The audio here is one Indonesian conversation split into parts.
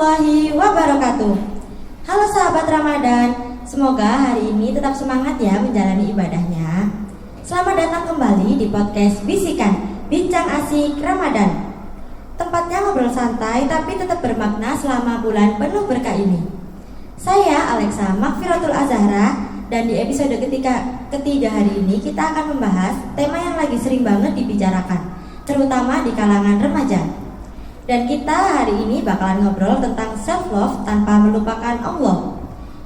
warahmatullahi wabarakatuh. Halo sahabat Ramadan, semoga hari ini tetap semangat ya menjalani ibadahnya. Selamat datang kembali di podcast Bisikan, Bincang Asik Ramadan. Tempatnya ngobrol santai tapi tetap bermakna selama bulan penuh berkah ini. Saya Alexa Makfiratul Azahra, dan di episode ketiga hari ini kita akan membahas tema yang lagi sering banget dibicarakan, terutama di kalangan remaja. Dan kita hari ini bakalan ngobrol tentang self-love tanpa melupakan Allah.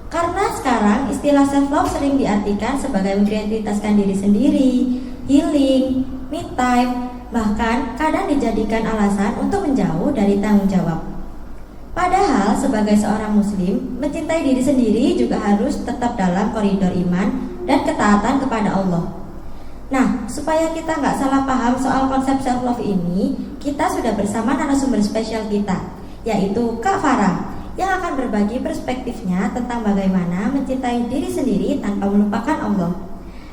Karena sekarang istilah self-love sering diartikan sebagai memprioritaskan diri sendiri, healing, me time, bahkan kadang dijadikan alasan untuk menjauh dari tanggung jawab. Padahal sebagai seorang muslim, mencintai diri sendiri juga harus tetap dalam koridor iman dan ketaatan kepada Allah. Nah, supaya kita nggak salah paham soal konsep self-love ini, kita sudah bersama narasumber spesial kita, yaitu Kak Farah, yang akan berbagi perspektifnya tentang bagaimana mencintai diri sendiri tanpa melupakan Allah.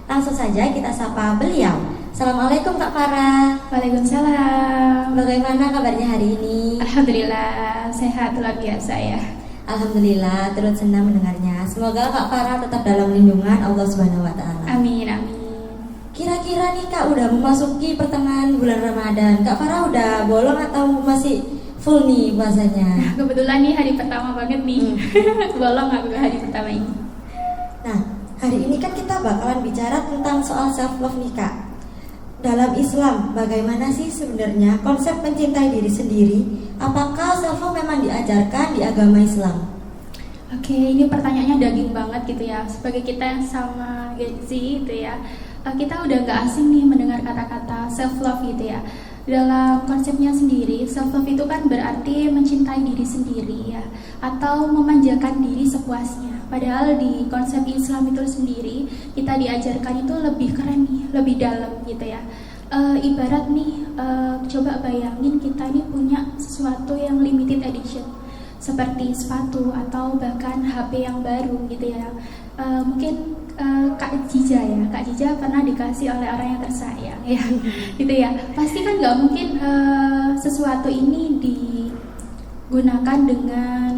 Langsung saja kita sapa beliau. Assalamualaikum Kak Farah. Waalaikumsalam. Bagaimana kabarnya hari ini? Alhamdulillah, sehat luar biasa ya. Alhamdulillah, turut senang mendengarnya. Semoga Kak Farah tetap dalam lindungan Allah Subhanahu wa Ta'ala. Amin, amin. Kira-kira nih Kak, udah memasuki pertengahan bulan Ramadan. Kak Farah udah bolong atau masih full nih puasanya? Kebetulan nih hari pertama banget nih. Bolong aku hari pertama ini. Nah, hari ini kan kita bakalan bicara tentang soal self-love nih Kak. Dalam Islam, bagaimana sih sebenarnya konsep mencintai diri sendiri? Apakah self-love memang diajarkan di agama Islam? Oke, ini pertanyaannya daging banget gitu ya. Sebagai kita yang sama Gen Z gitu ya, kita udah gak asing nih mendengar kata-kata self-love gitu ya. Dalam konsepnya sendiri, self-love itu kan berarti mencintai diri sendiri ya, atau memanjakan diri sepuasnya. Padahal di konsep Islam itu sendiri, kita diajarkan itu lebih keren nih, lebih dalam gitu ya. Ibarat nih, coba bayangin kita ini punya sesuatu yang limited edition, seperti sepatu atau bahkan HP yang baru gitu ya. Mungkin Kak Jija pernah dikasih oleh orang yang tersayang ya, gitu ya. Pasti kan nggak mungkin sesuatu ini digunakan dengan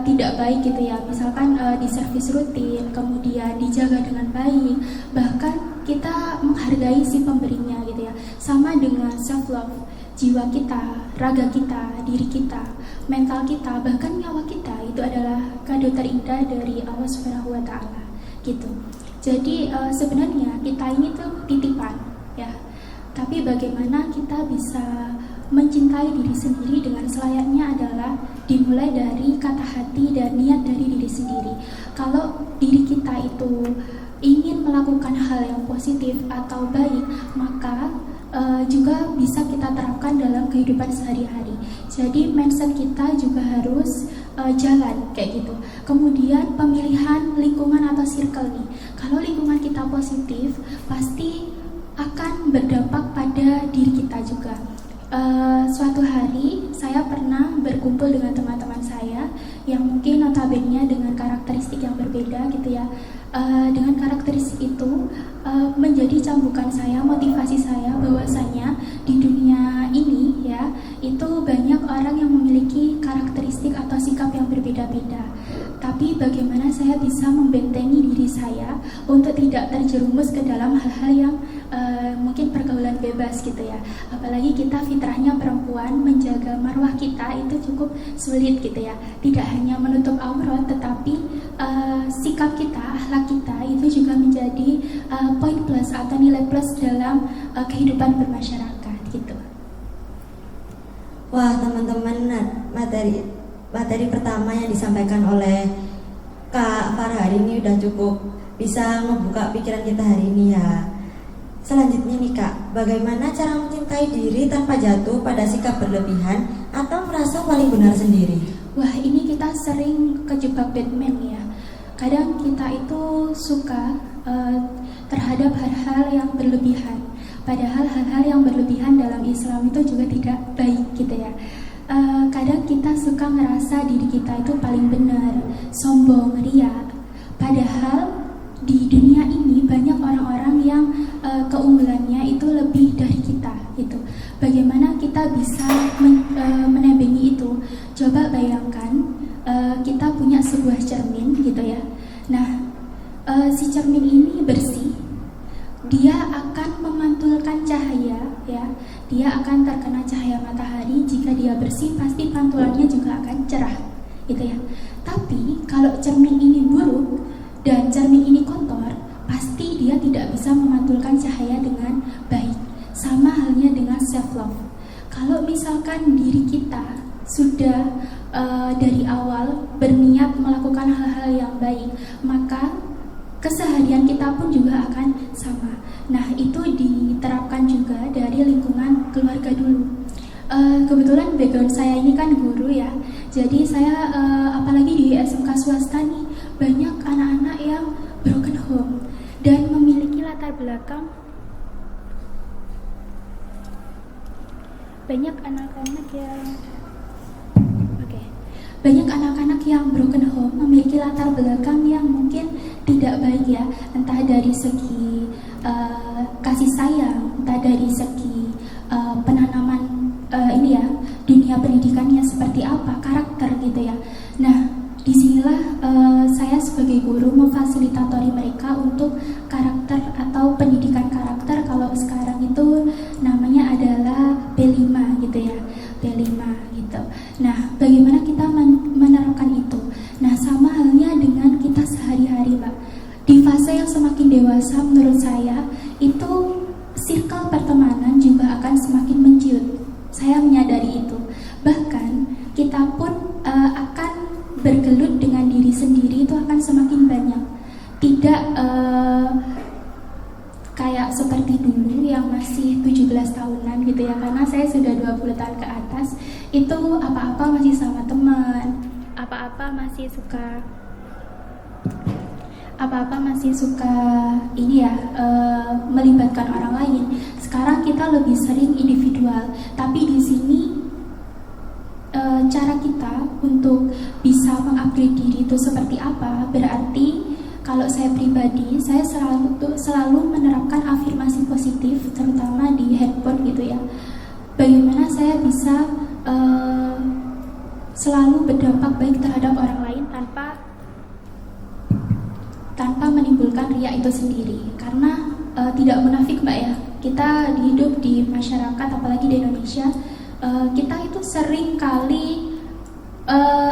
tidak baik gitu ya. Misalkan diservis rutin, kemudian dijaga dengan baik, bahkan kita menghargai si pemberinya gitu ya. Sama dengan self love, jiwa kita, raga kita, diri kita, mental kita, bahkan nyawa kita itu adalah kado terindah dari Allah Subhanahu wa Ta'ala gitu. Jadi sebenarnya kita ini tuh titipan ya. Tapi bagaimana kita bisa mencintai diri sendiri dengan selayaknya adalah dimulai dari kata hati dan niat dari diri sendiri. Kalau diri kita itu ingin melakukan hal yang positif atau baik, maka juga bisa kita terapkan dalam kehidupan sehari-hari. Jadi mindset kita juga harus jalan kayak gitu. Kemudian pemilihan lingkungan atau circle nih. Kalau lingkungan kita positif, pasti akan berdampak pada diri kita juga. Suatu hari saya pernah berkumpul dengan teman-teman saya yang mungkin notabene dengan karakteristik yang berbeda gitu ya. Dengan karakteristik itu menjadi cambukan saya, motivasi saya bahwasanya di dunia ini ya, itu banyak orang yang memiliki karakteristik atau sikap yang berbeda-beda. Tapi bagaimana saya bisa membentengi diri saya untuk tidak terjerumus ke dalam hal-hal yang mungkin pergaulan bebas gitu ya. Apalagi kita fitrahnya perempuan, menjaga marwah kita itu cukup sulit gitu ya. Tidak hanya menutup aurat, tetapi sikap kita, akhlak kita itu juga menjadi poin plus atau nilai plus dalam kehidupan bermasyarakat gitu. Wah teman-teman, materi pertama yang disampaikan oleh Kak Farah hari ini udah cukup bisa membuka pikiran kita hari ini ya. Selanjutnya nih Kak, bagaimana cara mencintai diri tanpa jatuh pada sikap berlebihan atau merasa paling benar sendiri? Wah, ini kita sering kejebak Batman ya. Kadang kita itu suka terhadap hal-hal yang berlebihan. Padahal hal-hal yang berlebihan dalam Islam itu juga tidak baik gitu ya. Kadang kita suka ngerasa diri kita itu paling benar, sombong, ria. Padahal di dunia ini banyak orang-orang yang keunggulannya itu lebih dari kita gitu. Bagaimana kita bisa menebengi itu? Coba bayangkan kita punya sebuah cermin gitu ya. Nah, si cermin ini bersih, dia akan memantulkan cahaya ya. Dia akan terkena cahaya matahari. Jika dia bersih, pasti pantulannya juga akan cerah gitu ya. Tapi kalau cermin ini buruk dan cermin ini kotor, pasti dia tidak bisa memantulkan cahaya dengan baik. Sama halnya dengan self love. Kalau misalkan diri kita sudah dari awal berniat melakukan hal-hal yang baik, maka keseharian kita pun juga akan sama. Nah, itu diterapkan juga dari lingkungan keluarga dulu. Kebetulan background saya ini kan guru ya, jadi saya apalagi di SMK swasta nih, banyak anak-anak yang broken home dan memiliki latar belakang. Banyak anak-anak yang broken home memiliki latar belakang yang mungkin tidak baik ya, entah dari segi kasih sayang, entah dari segi penanaman dunia pendidikannya seperti apa, karakter gitu ya. Nah, disinilah saya sebagai guru memfasilitatori mereka untuk karakter atau pendidikan karakter. Kalau sekarang itu namanya adalah P5 gitu ya, P5 gitu. Nah, bagaimana kita menerapkan itu? Nah, sama halnya dengan kita sehari-hari, Mbak. Di fase yang semakin dewasa, menurut saya itu circle pertemanan juga akan semakin menciut. Saya menyadari itu. Bahkan kita pun akan bergelut dengan diri sendiri, itu akan semakin banyak. Tidak kayak seperti dulu yang masih 17 tahunan gitu ya, karena saya sudah 20 tahun ke atas. Itu apa-apa masih sama teman, apa-apa masih suka ini ya, melibatkan orang lain. Sekarang kita lebih sering individual, tapi di sini cara kita untuk bisa mengupgrade diri itu seperti apa? Berarti kalau saya pribadi, saya selalu menerapkan afirmasi positif, terutama di handphone gitu ya. Bagaimana saya bisa selalu berdampak baik terhadap orang lain tanpa menimbulkan riya itu sendiri. Karena tidak munafik Mbak ya, kita hidup di masyarakat, apalagi di Indonesia, kita itu sering kali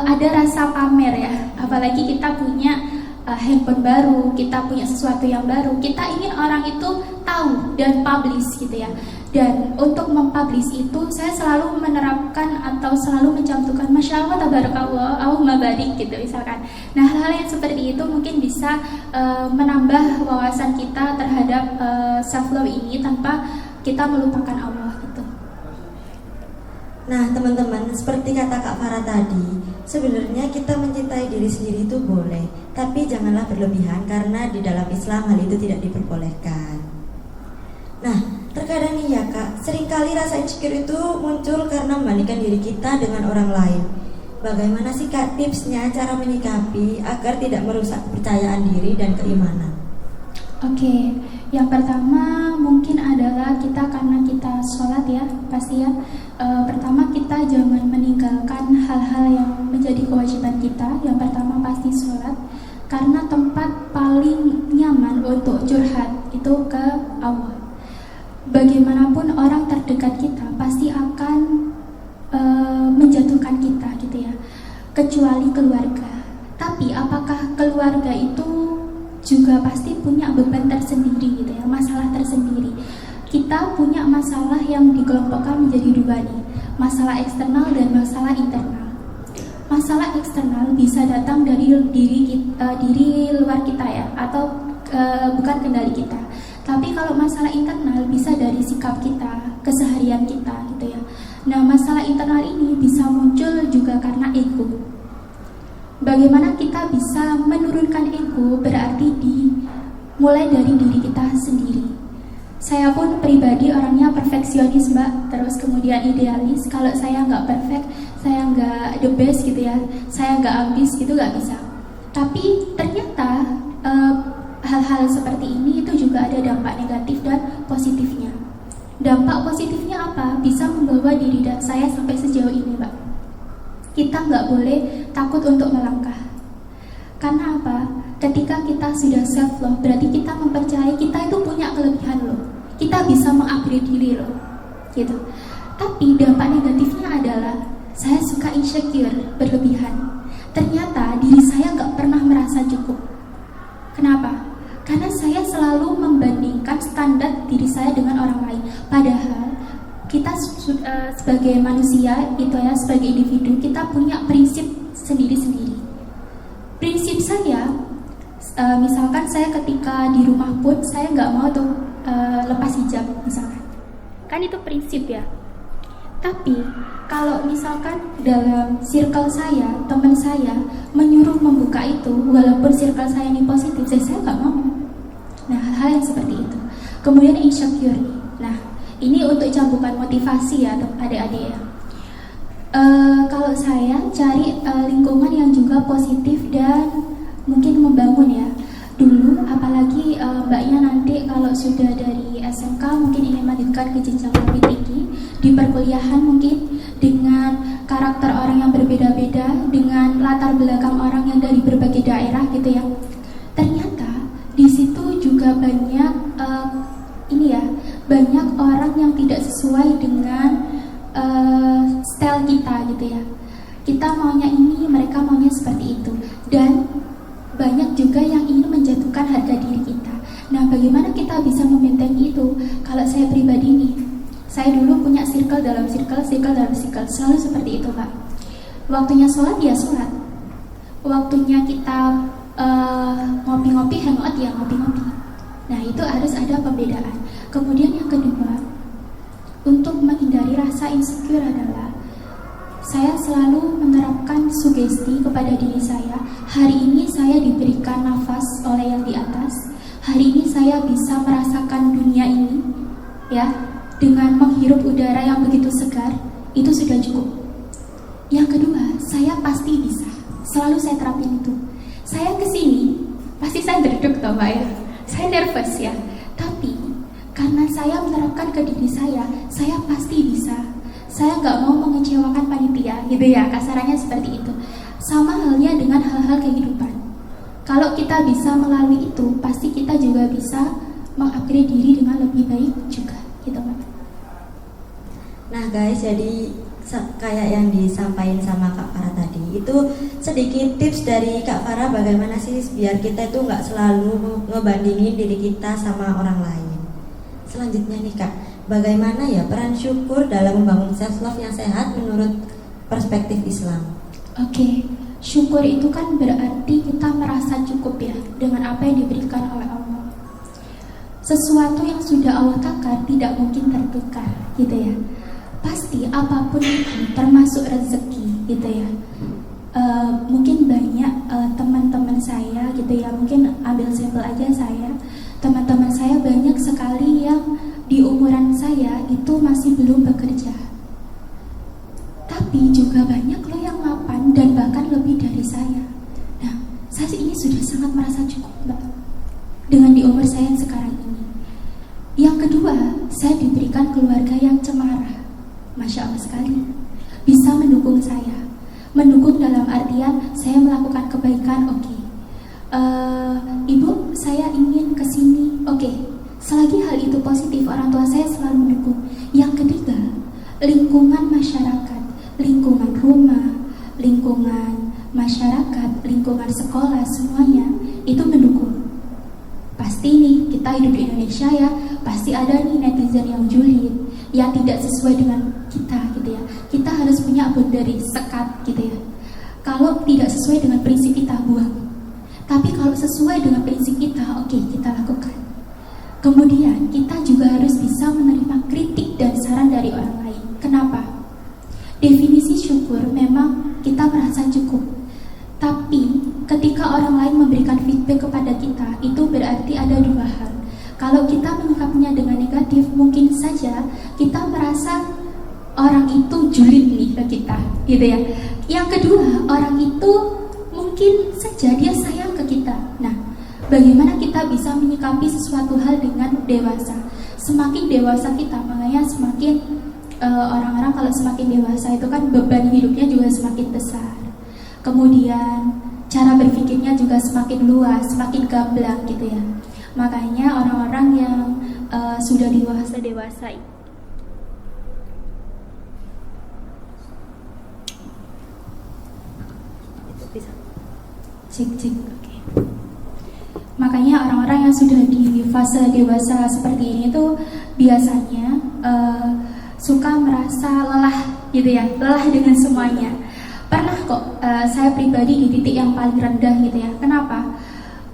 ada rasa pamer ya, apalagi kita punya handphone baru, kita punya sesuatu yang baru, kita ingin orang itu tahu dan publish gitu ya. Dan untuk mempublish itu saya selalu menerapkan atau selalu mencantumkan Masya Allah, Tabarakallah, Allahumma barik gitu misalkan. Nah, hal-hal yang seperti itu mungkin bisa menambah wawasan kita terhadap self love ini tanpa kita melupakan Allah gitu. Nah, teman-teman, seperti kata Kak Farah tadi, sebenarnya kita mencintai diri sendiri itu boleh, tapi janganlah berlebihan karena di dalam Islam hal itu tidak diperbolehkan. Nah, terkadang nih ya Kak, seringkali rasa insecure itu muncul karena membandingkan diri kita dengan orang lain. Bagaimana sih Kak tipsnya cara menyikapi agar tidak merusak kepercayaan diri dan keimanan? Oke, yang pertama mungkin adalah karena kita sholat ya, pasti ya. Pertama kita jangan meninggalkan hal-hal yang menjadi kewajiban kita. Yang pertama pasti sholat, karena tempat paling nyaman untuk curhat itu ke Allah. Bagaimanapun orang terdekat kita pasti akan menjatuhkan kita gitu ya, kecuali keluarga. Tapi apakah keluarga itu juga pasti punya beban tersendiri gitu ya, masalah tersendiri. Kita punya masalah yang dikelompokkan menjadi dua nih, masalah eksternal dan masalah internal. Masalah eksternal bisa datang dari diri luar kita ya, atau bukan kendali kita. Tapi kalau masalah internal bisa dari sikap kita, keseharian kita gitu ya. Nah, masalah internal ini bisa muncul juga karena ego. Bagaimana kita bisa menurunkan ego? Berarti mulai dari diri kita sendiri. Saya pun pribadi orangnya perfeksionis Mbak, terus kemudian idealis. Kalau saya nggak perfect, saya nggak the best gitu ya, saya nggak ambis gitu, nggak bisa. Tapi ternyata hal-hal seperti ini itu juga ada dampak negatif dan positifnya. Dampak positifnya apa? Bisa membawa diri saya sampai sejauh ini Mbak. kita nggak boleh takut untuk melangkah. Karena apa? Ketika kita sudah self love, berarti kita mempercayai kita itu punya kelebihan loh. Kita bisa mengupgrade diri loh, gitu. Tapi dampak negatifnya adalah saya suka insecure, berlebihan. Ternyata diri saya nggak pernah merasa cukup. Kenapa? Karena saya selalu membandingkan standar diri saya dengan orang lain. Padahal kita sebagai manusia itu ya, sebagai individu, kita punya prinsip sendiri-sendiri. Prinsip saya, misalkan saya ketika di rumah pun saya nggak mau tuh lepas hijab misalkan, kan itu prinsip ya. Tapi kalau misalkan dalam circle saya, teman saya menyuruh membuka itu, walaupun circle saya ini positif, saya nggak mau. Nah, hal-hal yang seperti itu. Kemudian insecure. Nah, ini untuk cambukan motivasi ya adik-adik ya. Kalau saya cari lingkungan yang juga positif dan mungkin membangun ya. Dulu apalagi mbaknya nanti kalau sudah dari SMK mungkin ingin melanjutkan ke jenjang lebih tinggi, di perkuliahan mungkin dengan karakter orang yang berbeda-beda, dengan latar belakang orang yang dari berbagai daerah gitu ya. Ternyata di situ juga banyak banyak orang yang tidak sesuai dengan style kita gitu ya. Kita maunya ini, mereka maunya seperti itu, dan banyak juga yang ingin menjatuhkan harga diri kita. Nah, bagaimana kita bisa membentengi itu? Kalau saya pribadi nih, saya dulu punya circle dalam circle dalam circle, selalu seperti itu Pak. Waktunya sholat ya sholat, waktunya kita ngopi-ngopi, hangout ya ngopi-ngopi. Nah, itu harus ada pembedaan. Kemudian yang kedua, untuk menghindari rasa insecure adalah saya selalu menerapkan sugesti kepada diri saya. Hari ini saya diberikan nafas oleh yang di atas. Hari ini saya bisa merasakan dunia ini ya, dengan menghirup udara yang begitu segar. Itu sudah cukup. Yang kedua, saya pasti bisa. Selalu saya terapin itu. Saya kesini, pasti saya duduk toh Mbak ya. Saya nervous ya. Tapi karena saya menerapkan ke diri saya pasti bisa. Saya nggak mau mengecewakan panitia, gitu ya, kasarannya seperti itu. Sama halnya dengan hal-hal kehidupan. Kalau kita bisa melalui itu, pasti kita juga bisa mengupgrade diri dengan lebih baik juga, gitu Pak. Nah guys, jadi kayak yang disampaikan sama Kak Farah tadi, itu sedikit tips dari Kak Farah bagaimana sih biar kita itu nggak selalu ngebandingin diri kita sama orang lain. Selanjutnya nih Kak, bagaimana ya peran syukur dalam membangun self love yang sehat menurut perspektif Islam? Oke, syukur itu kan berarti kita merasa cukup ya dengan apa yang diberikan oleh Allah. Sesuatu yang sudah Allah takar tidak mungkin tertukar, gitu ya. Pasti apapun itu, termasuk rezeki, gitu ya. Mungkin banyak teman-teman saya, gitu ya. Mungkin ambil sampel aja saya. Teman-teman saya banyak sekali yang di umuran saya itu masih belum bekerja. Tapi juga banyak loh yang mapan dan bahkan lebih dari saya. Nah, saya ini sudah sangat merasa cukup Mbak, dengan di umur saya yang sekarang ini. Yang kedua, saya diberikan keluarga yang cemara. Masya Allah sekali. Bisa mendukung saya. Mendukung dalam artian saya melakukan kebaikan, oke. Ibu, saya ingin kesini, oke. Selagi hal itu positif, orang tua saya selalu mendukung. Yang ketiga, lingkungan masyarakat, lingkungan rumah, lingkungan masyarakat, lingkungan sekolah, semuanya itu mendukung. Pasti nih, kita hidup di Indonesia ya, pasti ada nih netizen yang julid, yang tidak sesuai dengan kita gitu ya. Kita harus punya boundary, sekat gitu ya. Kalau tidak sesuai dengan prinsip kita, buang. Tapi kalau sesuai dengan prinsip kita, oke, kita lakukan. Kemudian kita juga harus bisa menerima kritik dan saran dari orang lain. Kenapa? Definisi syukur memang kita merasa cukup. Tapi ketika orang lain memberikan feedback kepada kita, itu berarti ada dua hal. Kalau kita menyikapinya dengan negatif, mungkin saja kita merasa orang itu julid nih ke kita, gitu ya. Yang kedua, orang itu mungkin saja dia sayang ke kita. Nah, bagaimana kita bisa menyikapi sesuatu hal dengan dewasa? Semakin dewasa kita, makanya semakin orang-orang kalau semakin dewasa itu kan beban hidupnya juga semakin besar. Kemudian cara berpikirnya juga semakin luas, semakin gamblang gitu ya. Makanya orang-orang yang sudah dewasa oke. Makanya orang-orang yang sudah di fase dewasa seperti ini tuh biasanya suka merasa lelah gitu ya, lelah dengan semuanya. Pernah kok saya pribadi di titik yang paling rendah gitu ya. Kenapa?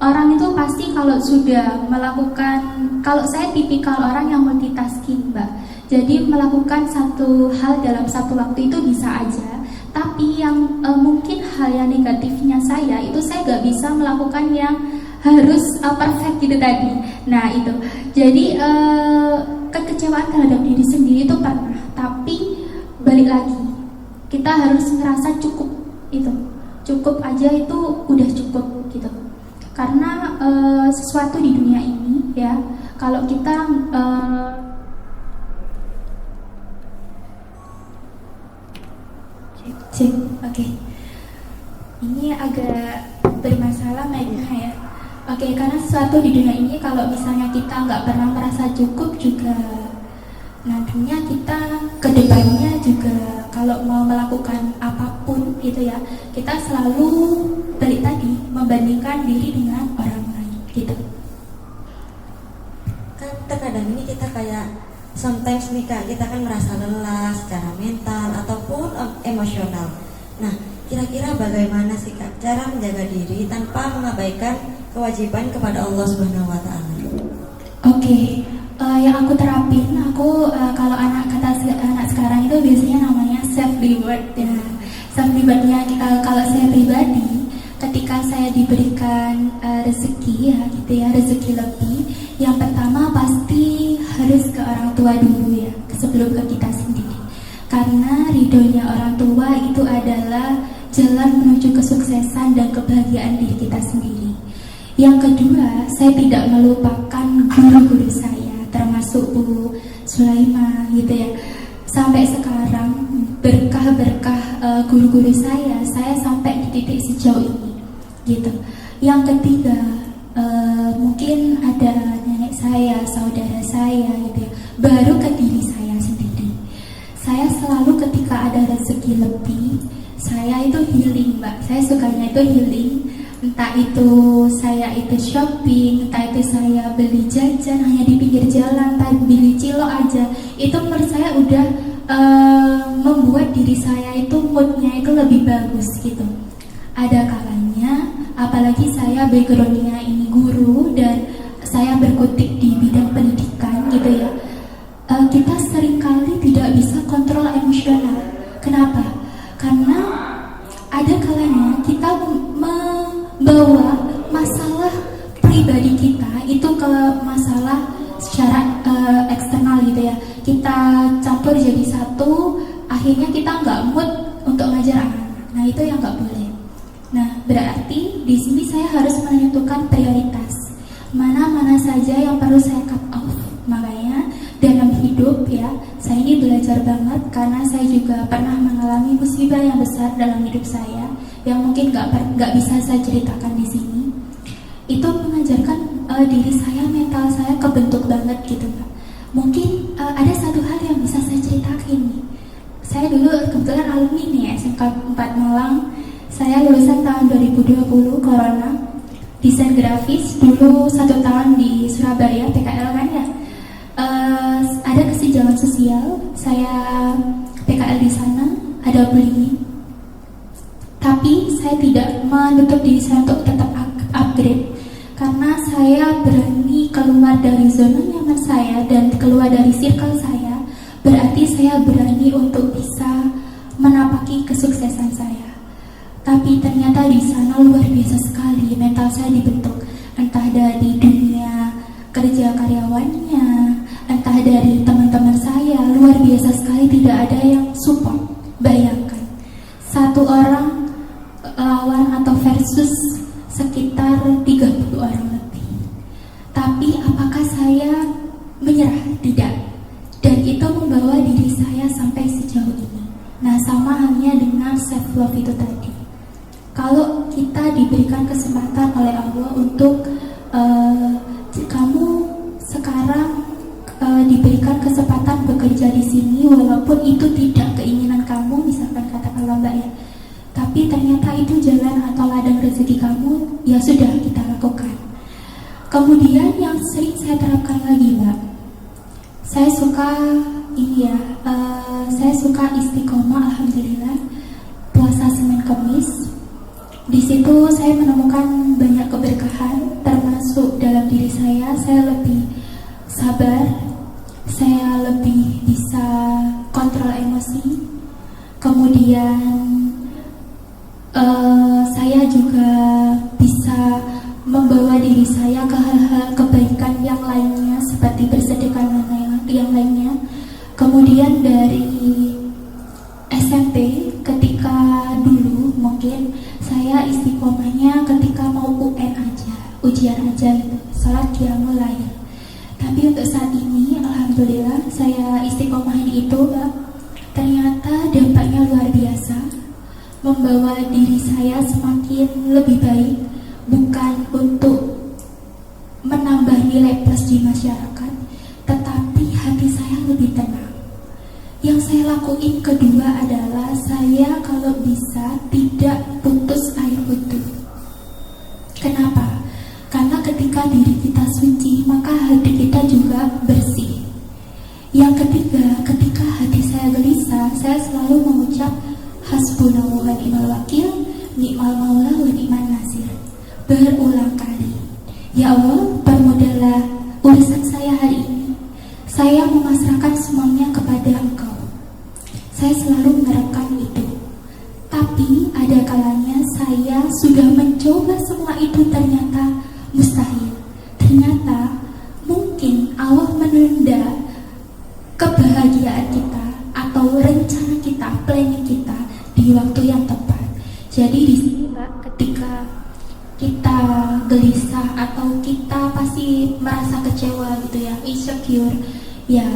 Orang itu pasti kalau sudah melakukan, kalau saya tipikal orang yang multitasking, Mbak. Jadi melakukan satu hal dalam satu waktu itu bisa aja. Tapi yang mungkin hal yang negatifnya saya itu saya gak bisa melakukan yang harus perfect gitu tadi. Nah itu, jadi kekecewaan terhadap diri sendiri itu pernah. Tapi balik lagi, kita harus ngerasa cukup itu, cukup aja itu udah cukup gitu. Karena sesuatu di dunia ini ya, kalau kita Oke. Ini agak bermasalah mic-nya ya. Oke, karena sesuatu di dunia ini kalau misalnya kita nggak pernah merasa cukup juga, nantinya kita kedepannya juga kalau mau melakukan apapun gitu ya, kita selalu balik tadi membandingkan diri dengan orang lain gitu. Kan terkadang ini kita kayak sometimes nih Kak, kita kan merasa lelah secara mental ataupun emosional. Nah, kira-kira bagaimana sih Kak cara menjaga diri tanpa mengabaikan kewajiban kepada Allah Subhanahu wa taala? Oke, yang aku terapin, kalau anak sekarang itu biasanya namanya self reward ya. Self rewardnya kalau saya pribadi, ketika saya diberikan rezeki ya gitu ya, rezeki lebih, yang pertama pasti harus ke orang tua dulu ya, sebelum ke kita sendiri. Karena ridhonya orang tua itu adalah jalan menuju kesuksesan dan kebahagiaan diri kita sendiri. Yang kedua, saya tidak melupakan guru-guru saya, termasuk Bu Sulaimah gitu ya. Sampai sekarang berkah-berkah guru-guru saya sampai di titik sejauh ini gitu. Yang ketiga, mungkin ada nenek saya, saudara saya gitu ya. Baru ke diri saya sendiri. Saya selalu ketika ada rezeki lebih, saya itu healing Mbak. Saya sukanya itu healing. Entah itu saya itu shopping, entah itu saya beli jajan hanya di pinggir jalan, entah beli cilok aja. Itu menurut saya udah membuat diri saya itu moodnya itu lebih bagus gitu. Ada kalanya, apalagi saya backgroundnya ini guru dan saya berkutik di bidang pendidikan gitu ya. Kita seringkali tidak bisa kontrol emosional. Kenapa? Karena ada kalanya kita membawa masalah pribadi kita itu ke masalah secara eksternal gitu ya. Kita campur jadi satu, akhirnya kita nggak mood untuk ngajar anak. Nah itu yang nggak boleh. Nah berarti di sini saya harus menentukan prioritas. Mana saja yang perlu saya cut off. Makanya dalam hidup ya, saya ini belajar banget karena saya juga pernah mengalami musibah yang besar dalam hidup saya yang mungkin nggak bisa saya ceritakan di sini. Itu mengajarkan diri saya, mental saya kebentuk banget gitu Pak. Mungkin ada satu hal yang bisa saya ceritakan nih. Saya dulu kebetulan alumni nih SMK 4 Malang. Saya lulusan tahun 2020 Corona, desain grafis. Dulu 1 tahun di Surabaya PKL kan ya. Ada kesenjangan sosial, saya PKL di sana, ada bullying. Tapi saya tidak menutup diri saya untuk tetap upgrade, karena saya berani keluar dari zona nyaman saya dan keluar dari circle saya. Berarti saya berani untuk bisa menapaki kesuksesan saya. Tapi ternyata di sana luar biasa sekali mental saya dibentuk, entah dari dunia kerja karyawannya, entah dari teman-teman saya, luar biasa sekali, tidak ada yang support. Bayangkan, satu orang lawan atau versus sekitar 30 orang lebih. Tapi apakah saya menyerah? Tidak. Dan itu membawa diri saya sampai self love itu tadi. Kalau kita diberikan kesempatan oleh Allah untuk kamu sekarang diberikan kesempatan bekerja di sini, walaupun itu tidak keinginan kamu, misalkan katakanlah Mbak ya, tapi ternyata itu jalan atau ladang rezeki kamu, ya sudah kita lakukan. Kemudian yang sering saya terapkan lagi Mbak, saya suka ini ya, saya suka istiqomah, alhamdulillah, puasa Senin Kamis. Di situ saya menemukan banyak keberkahan, termasuk dalam diri saya lebih sabar, saya lebih bisa kontrol emosi, kemudian saya juga bisa membawa diri saya ke hal-hal kebaikan yang lainnya seperti bersedekah dan yang lainnya. Kemudian dari SMP, ketika dulu mungkin saya istiqomahnya ketika mau UN aja, ujian aja gitu, salat qiyamul lail. Tapi untuk saat ini alhamdulillah saya istiqomahin itu Mbak, ternyata dampaknya luar biasa, membawa diri saya semakin lebih baik, bukan untuk menambah nilai plus di masyarakat, tetapi hati saya lebih tenang. Yang saya lakuin kedua adalah saya kalau bisa tidak putus air wudhu. Kenapa? Karena ketika diri kita suci, maka hati kita juga bersih. Yang ketiga, ketika hati saya gelisah, saya selalu mengucap hasbunallahu wa ni'mal wakil, ni'mal maula wa ni'man nasir. Berulang kali. Ya Allah, permudahlah urusan saya hari ini. Saya memasrahkan semuanya kepada Engkau. Saya selalu menerapkan itu. Tapi ada kalanya saya sudah mencoba semua itu, ternyata mustahil. Ternyata mungkin Allah menunda kebahagiaan kita atau rencana kita, planning kita di waktu yang tepat. Jadi di sini Mbak, ketika kita gelisah atau kita pasti merasa kecewa gitu ya, insecure, ya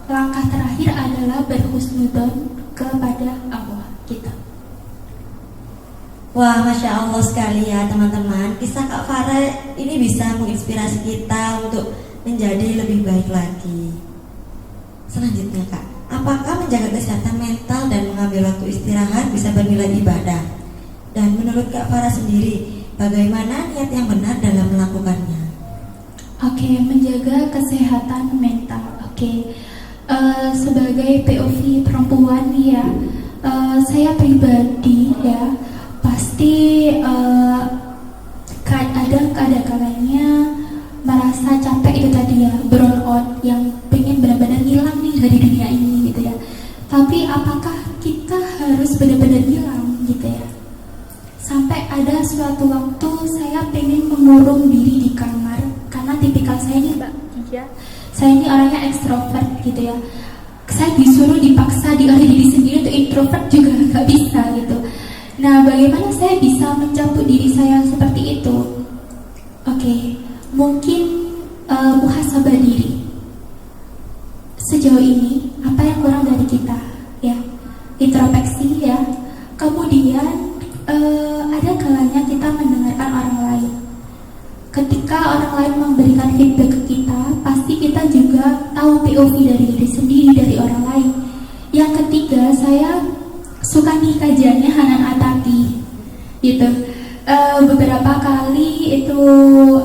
langkah terakhir adalah berhusnudzon kepada Allah kita. Wah, Masya Allah sekali ya teman-teman. Kisah Kak Farah ini bisa menginspirasi kita untuk menjadi lebih baik lagi. Selanjutnya Kak, apakah menjaga kesehatan mental dan mengambil waktu istirahat bisa bernilai ibadah? Dan menurut Kak Farah sendiri, bagaimana niat yang benar dalam melakukannya? Oke, menjaga kesehatan mental. Oke. Sebagai POV perempuan ya, saya pribadi ya pasti ada kalanya merasa capek itu tadi ya, burn out, yang pengen benar-benar hilang nih dari dunia ini gitu ya. Tapi apakah kita harus benar-benar hilang gitu ya? Sampai ada suatu waktu saya pengen mengurung diri di kamar karena tipikal saya ini Mbak Ija, saya ini orangnya ekstrovert gitu ya. Saya disuruh dipaksa di oleh diri sendiri untuk introvert juga nggak bisa gitu. Nah, bagaimana saya bisa mencabut diri saya seperti itu? Oke, mungkin muhasabah diri. Sejauh ini apa yang kurang dari kita ya? Introspeksi ya. Kemudian ada kalanya kita mendengarkan orang lain. Ketika orang lain memberikan feedback ke kita, pasti kita juga tahu POV dari diri sendiri, dari orang lain. Yang ketiga, saya suka nih kajiannya Hanan Ataki gitu. Beberapa kali itu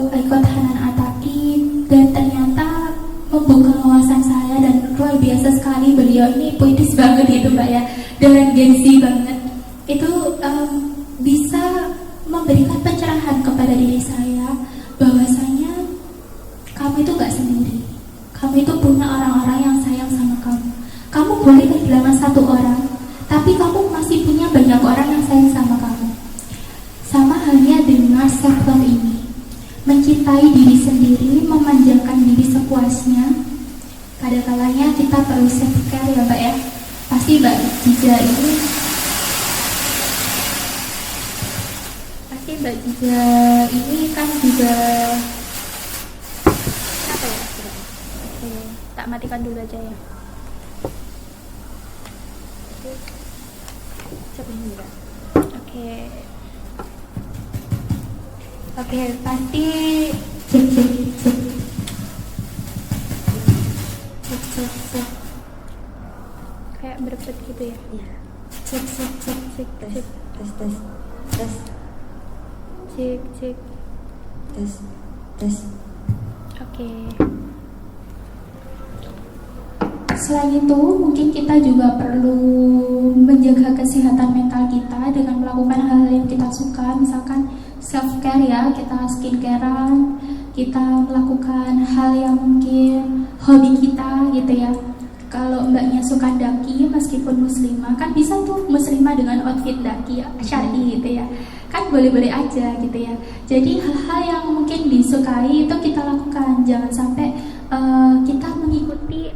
ikut Hanan Ataki dan ternyata membuka wawasan saya, dan luar biasa sekali beliau ini puitis banget gitu Mbak ya, dengan gengsi banget. Itu bisa memberikan pencerahan kepada diri saya bahwasanya kamu itu gak sendiri, kamu itu punya orang-orang yang sayang sama kamu. Kamu boleh kehilangan satu orang, tapi kamu masih punya banyak orang yang sayang sama kamu. Sama halnya dengan self love ini, mencintai diri sendiri, memanjakan diri sepuasnya. Kadang-kadangnya kita perlu self care ya Mbak ya. Pasti Mbak Jija ini kan juga apa ya? Oke, tak matikan dulu aja ya. Oke. Cek. Oke. Oke, pasti cek. Kayak berepet gitu ya. Iya. Cek. Tes. Tes. Oke. Selain itu, mungkin kita juga perlu menjaga kesehatan mental kita dengan melakukan hal-hal yang kita suka, misalkan self care ya, kita skincarean, kita melakukan hal yang mungkin hobi kita gitu ya. Kalau mbaknya suka daki meskipun muslimah, kan bisa tuh muslimah dengan outfit daki syar'i gitu ya, kan boleh-boleh aja gitu ya. Jadi hal-hal yang mungkin disukai itu kita lakukan, jangan sampai kita mengikuti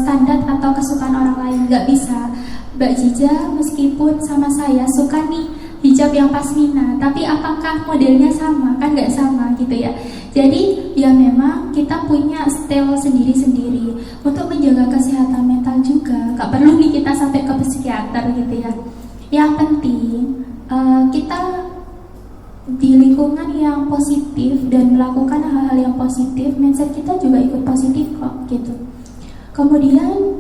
standar atau kesukaan orang lain. Nggak bisa. Mbak Jija meskipun sama saya suka nih hijab yang pasmina, tapi apakah modelnya sama? Kan nggak sama gitu ya. Jadi ya memang kita punya style sendiri-sendiri. Untuk menjaga kesehatan mental juga nggak perlu nih kita sampai ke psikiater gitu ya. Yang penting kita di lingkungan yang positif dan melakukan hal-hal yang positif, mindset kita juga ikut positif kok gitu. Kemudian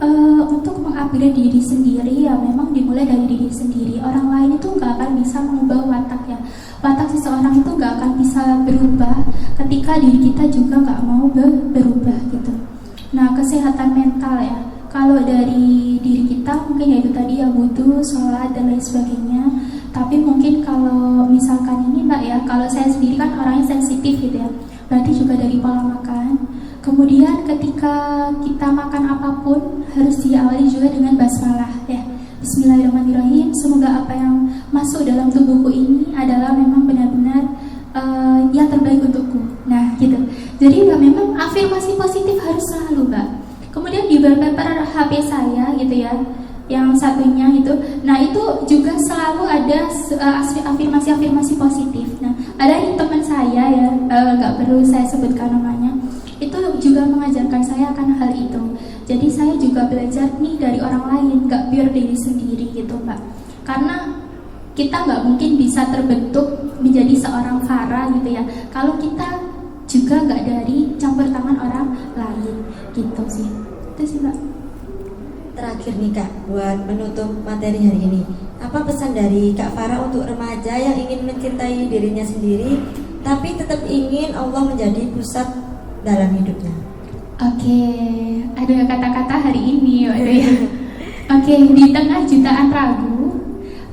untuk mengupgrade diri sendiri ya memang dimulai dari diri sendiri. Orang lain itu nggak akan bisa mengubah watak ya. Watak seseorang itu nggak akan bisa berubah ketika diri kita juga nggak mau berubah gitu. Nah, kesehatan mental ya. Kalau dari diri kita mungkin ya itu tadi ya wudhu, sholat dan lain sebagainya. Tapi mungkin kalau misalkan ini mbak ya, kalau saya sendiri kan orangnya sensitif gitu ya. Berarti juga dari pola makan. Kemudian ketika kita makan apapun harus diawali juga dengan basmalah ya. Bismillahirrahmanirrahim. Semoga apa yang masuk dalam tubuhku ini adalah memang benar-benar yang terbaik untukku. Nah gitu. Jadi ya memang afirmasi positif harus selalu mbak. Kemudian di wallpaper HP saya gitu ya, yang satunya itu, nah itu juga selalu ada afirmasi positif. Nah ada teman saya ya, nggak perlu saya sebutkan namanya, itu juga mengajarkan saya akan hal itu. Jadi saya juga belajar nih dari orang lain, gak pure diri sendiri gitu mbak. Karena kita gak mungkin bisa terbentuk menjadi seorang Farah gitu ya, kalau kita juga gak dari campur tangan orang lain gitu sih. Itu sih mbak. Terakhir nih Kak, buat menutup materi hari ini, apa pesan dari Kak Farah untuk remaja yang ingin mencintai dirinya sendiri tapi tetap ingin Allah menjadi pusat dalam hidupnya? Oke, ada kata-kata hari ini ya. Oke, di tengah jutaan ragu,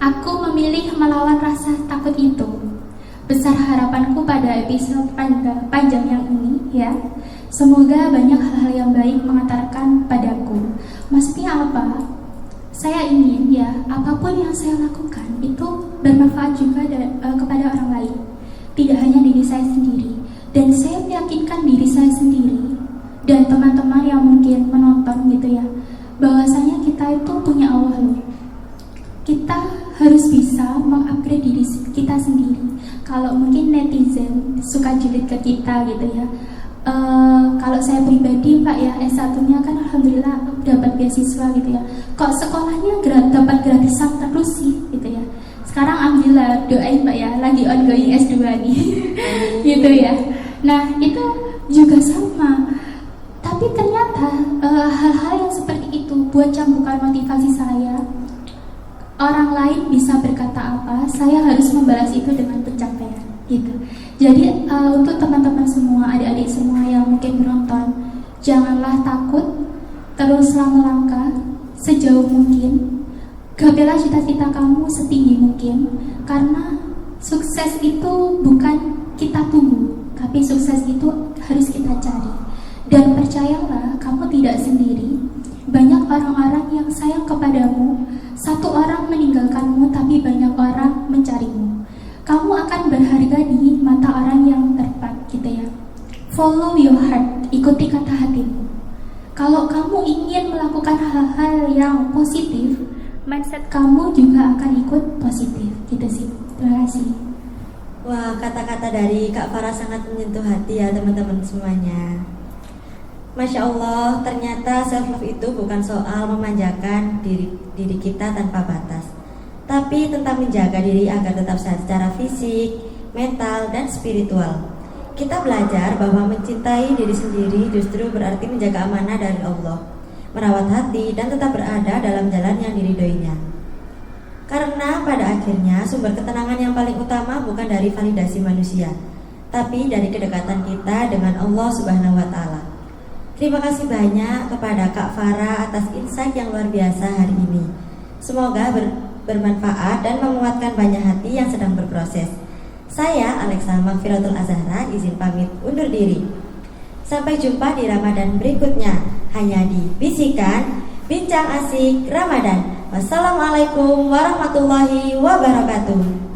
aku memilih melawan rasa takut itu. Besar harapanku pada episode panjang yang ini ya. Semoga banyak hal-hal yang baik mengantarkan padaku. Maksudnya apa? Saya ingin ya, apapun yang saya lakukan itu bermanfaat juga kepada orang lain. Tidak hanya diri saya sendiri. Dan saya meyakinkan diri saya sendiri dan teman-teman yang mungkin menonton gitu ya, bahwasanya kita itu punya Allah loh. Kita harus bisa mengupgrade diri kita sendiri. Kalau mungkin netizen suka julid ke kita gitu ya, kalau saya pribadi Pak ya, S1-nya kan alhamdulillah dapat beasiswa gitu ya. Kok sekolahnya dapat gratisan terus sih gitu ya. Sekarang alhamdulillah, doain Mbak ya, lagi ongoing S2 nih. Gitu ya. Nah, itu juga sama. Tapi ternyata hal-hal yang seperti itu buat cambukan motivasi saya. Orang lain bisa berkata apa, saya harus membalas itu dengan pencapaian gitu. Jadi untuk teman-teman semua, adik-adik semua yang mungkin menonton, janganlah takut, teruslah melangkah sejauh mungkin. Gapailah cita-cita kamu setinggi mungkin, karena sukses itu bukan kita tunggu, tapi sukses itu harus kita cari. Dan percayalah, kamu tidak sendiri. Banyak orang-orang yang sayang kepadamu. Satu orang meninggalkanmu, tapi banyak orang mencarimu. Kamu akan berharga di mata orang yang tepat gitu ya. Follow your heart, ikuti kata hatimu. Kalau kamu ingin melakukan hal-hal yang positif, mindset kamu juga akan ikut positif gitu sih. Terima kasih. Wah, kata-kata dari Kak Farah sangat menyentuh hati ya teman-teman semuanya. Masya Allah, ternyata self love itu bukan soal memanjakan diri kita tanpa batas, tapi tentang menjaga diri agar tetap sehat secara fisik, mental, dan spiritual. Kita belajar bahwa mencintai diri sendiri justru berarti menjaga amanah dari Allah, merawat hati, dan tetap berada dalam jalan yang diridhoinya. Karena pada akhirnya sumber ketenangan yang paling utama bukan dari validasi manusia, tapi dari kedekatan kita dengan Allah Subhanahu wa Ta'ala. Terima kasih banyak kepada Kak Farah atas insight yang luar biasa hari ini. Semoga bermanfaat dan menguatkan banyak hati yang sedang berproses. Saya Alexa Magfiratul Azhara izin pamit undur diri. Sampai jumpa di Ramadan berikutnya hanya di Bisikan Bincang Asik Ramadan. Wassalamualaikum warahmatullahi wabarakatuh.